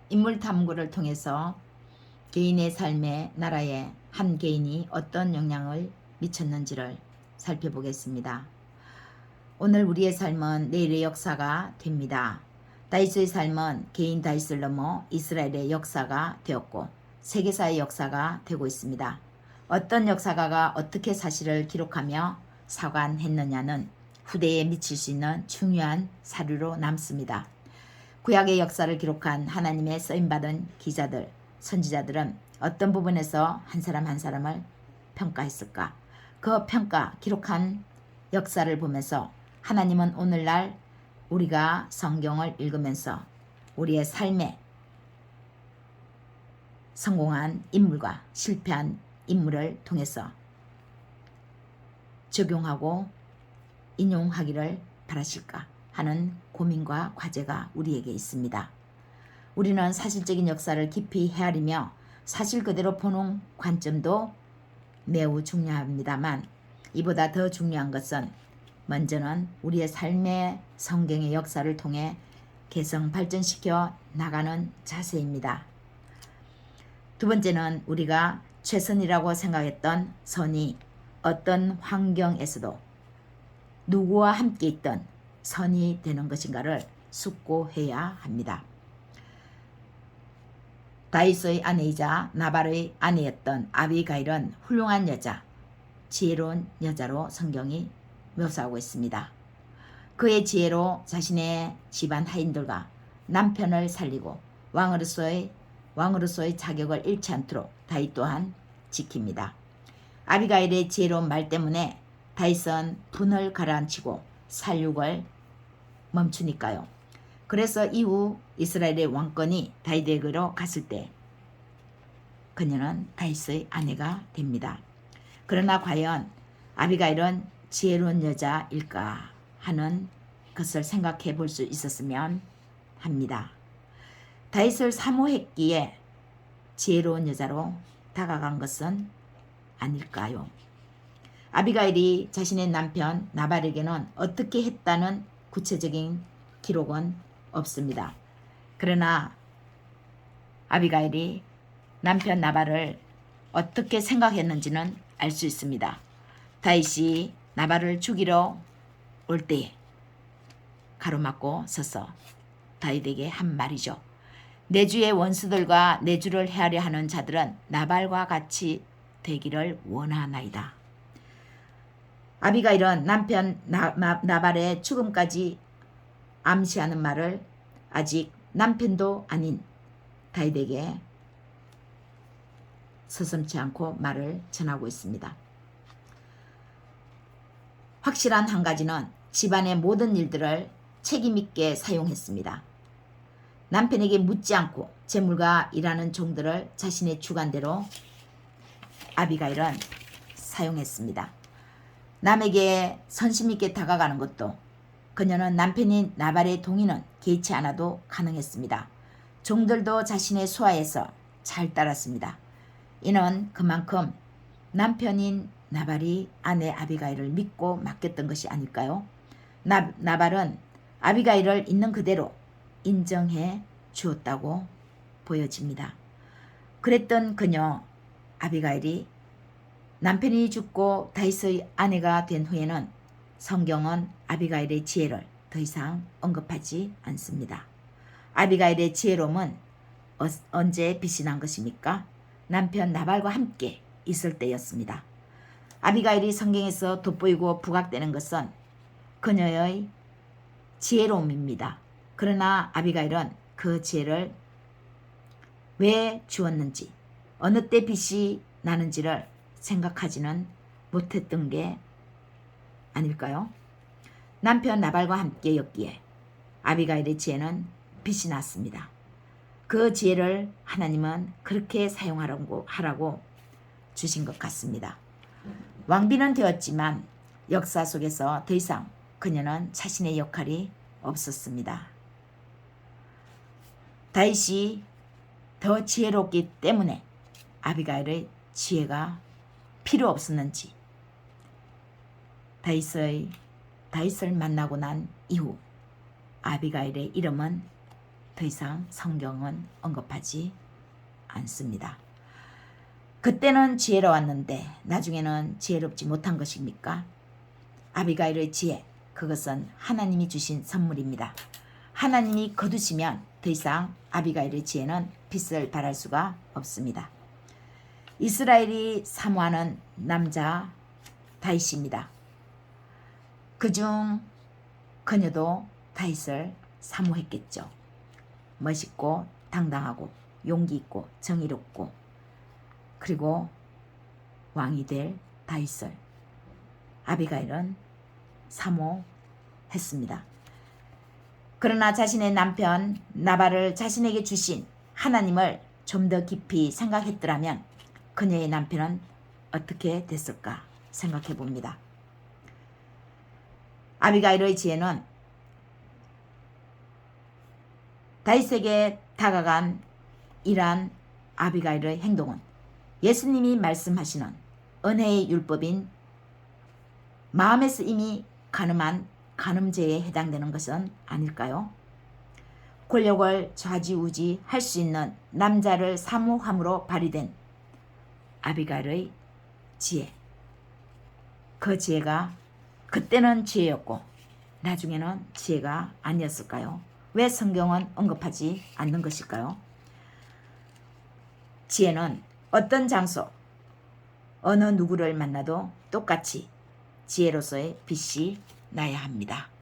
인물 탐구를 통해서 개인의 삶에 나라에 한 개인이 어떤 영향을 미쳤는지를 살펴보겠습니다. 오늘 우리의 삶은 내일의 역사가 됩니다. 다윗의 삶은 개인 다윗을 넘어 이스라엘의 역사가 되었고 세계사의 역사가 되고 있습니다. 어떤 역사가가 어떻게 사실을 기록하며 사관했느냐는 후대에 미칠 수 있는 중요한 사료로 남습니다. 구약의 역사를 기록한 하나님의 쓰임받은 기자들, 선지자들은 어떤 부분에서 한 사람 한 사람을 평가했을까? 그 평가, 기록한 역사를 보면서 하나님은 오늘날 우리가 성경을 읽으면서 우리의 삶에 성공한 인물과 실패한 인물을 통해서 적용하고 인용하기를 바라실까 하는 고민과 과제가 우리에게 있습니다. 우리는 사실적인 역사를 깊이 헤아리며 사실 그대로 보는 관점도 매우 중요합니다만 이보다 더 중요한 것은 먼저는 우리의 삶의 성경의 역사를 통해 개성 발전시켜 나가는 자세입니다. 두 번째는 우리가 최선이라고 생각했던 선이 어떤 환경에서도 누구와 함께 있던 선이 되는 것인가를 숙고해야 합니다. 다윗의 아내이자 나발의 아내였던 아비가일은 훌륭한 여자, 지혜로운 여자로 성경이 묘사하고 있습니다. 그의 지혜로 자신의 집안 하인들과 남편을 살리고 왕으로서의 자격을 잃지 않도록 다윗 또한 지킵니다. 아비가일의 지혜로운 말 때문에 다윗은 분을 가라앉히고 살육을 멈추니까요. 그래서 이후 이스라엘의 왕권이 다윗에게로 갔을 때 그녀는 다윗의 아내가 됩니다. 그러나 과연 아비가일은 지혜로운 여자일까 하는 것을 생각해 볼 수 있었으면 합니다. 다윗을 사모했기에 지혜로운 여자로 다가간 것은 아닐까요? 아비가일이 자신의 남편 나발에게는 어떻게 했다는 구체적인 기록은 없습니다. 그러나 아비가일이 남편 나발을 어떻게 생각했는지는 알 수 있습니다. 다윗이 나발을 죽이러 올 때에 가로막고 서서 다윗에게 한 말이죠. 내 주의 원수들과 내 주를 헤아려 하는 자들은 나발과 같이 되기를 원하나이다. 아비가일은 남편 나발의 죽음까지 암시하는 말을 아직 남편도 아닌 다윗에게 서슴지 않고 말을 전하고 있습니다. 확실한 한 가지는 집안의 모든 일들을 책임있게 사용했습니다. 남편에게 묻지 않고 재물과 일하는 종들을 자신의 주관대로 아비가일은 사용했습니다. 남에게 선심있게 다가가는 것도 그녀는 남편인 나발의 동의는 개의치 않아도 가능했습니다. 종들도 자신의 수하에서 잘 따랐습니다. 이는 그만큼 남편인 나발이 아내 아비가일을 믿고 맡겼던 것이 아닐까요? 나발은 아비가일을 있는 그대로 인정해 주었다고 보여집니다. 그랬던 그녀 아비가일이 남편이 죽고 다윗의 아내가 된 후에는 성경은 아비가일의 지혜를 더 이상 언급하지 않습니다. 아비가일의 지혜로움은 언제 빛이 난 것입니까? 남편 나발과 함께 있을 때였습니다. 아비가일이 성경에서 돋보이고 부각되는 것은 그녀의 지혜로움입니다. 그러나 아비가일은 그 지혜를 왜 주었는지, 어느 때 빛이 나는지를 생각하지는 못했던 게 아닐까요? 남편 나발과 함께였기에 아비가일의 지혜는 빛이 났습니다. 그 지혜를 하나님은 그렇게 사용하라고 주신 것 같습니다. 왕비는 되었지만 역사 속에서 더 이상 그녀는 자신의 역할이 없었습니다. 다윗이 더 지혜롭기 때문에 아비가일의 지혜가 필요 없었는지 다윗을 만나고 난 이후 아비가일의 이름은 더 이상 성경은 언급하지 않습니다. 그때는 지혜로웠는데 나중에는 지혜롭지 못한 것입니까? 아비가일의 지혜, 그것은 하나님이 주신 선물입니다. 하나님이 거두시면 더 이상 아비가일의 지혜는 빛을 발할 수가 없습니다. 이스라엘이 사모하는 남자 다윗입니다. 그중 그녀도 다윗을 사모했겠죠. 멋있고 당당하고 용기 있고 정의롭고 그리고 왕이 될 다윗을 아비가일은 사모했습니다. 그러나 자신의 남편 나발을 자신에게 주신 하나님을 좀 더 깊이 생각했더라면 그녀의 남편은 어떻게 됐을까 생각해 봅니다. 아비가일의 지혜는 다윗에게 다가간 이러한 아비가일의 행동은 예수님이 말씀하시는 은혜의 율법인 마음에서 이미 간음한 간음죄에 해당되는 것은 아닐까요? 권력을 좌지우지할 수 있는 남자를 사모함으로 발휘된 아비가일의 지혜. 그 지혜가 그때는 지혜였고 나중에는 지혜가 아니었을까요? 왜 성경은 언급하지 않는 것일까요? 지혜는 어떤 장소, 어느 누구를 만나도 똑같이 지혜로서의 빛이 나야 합니다.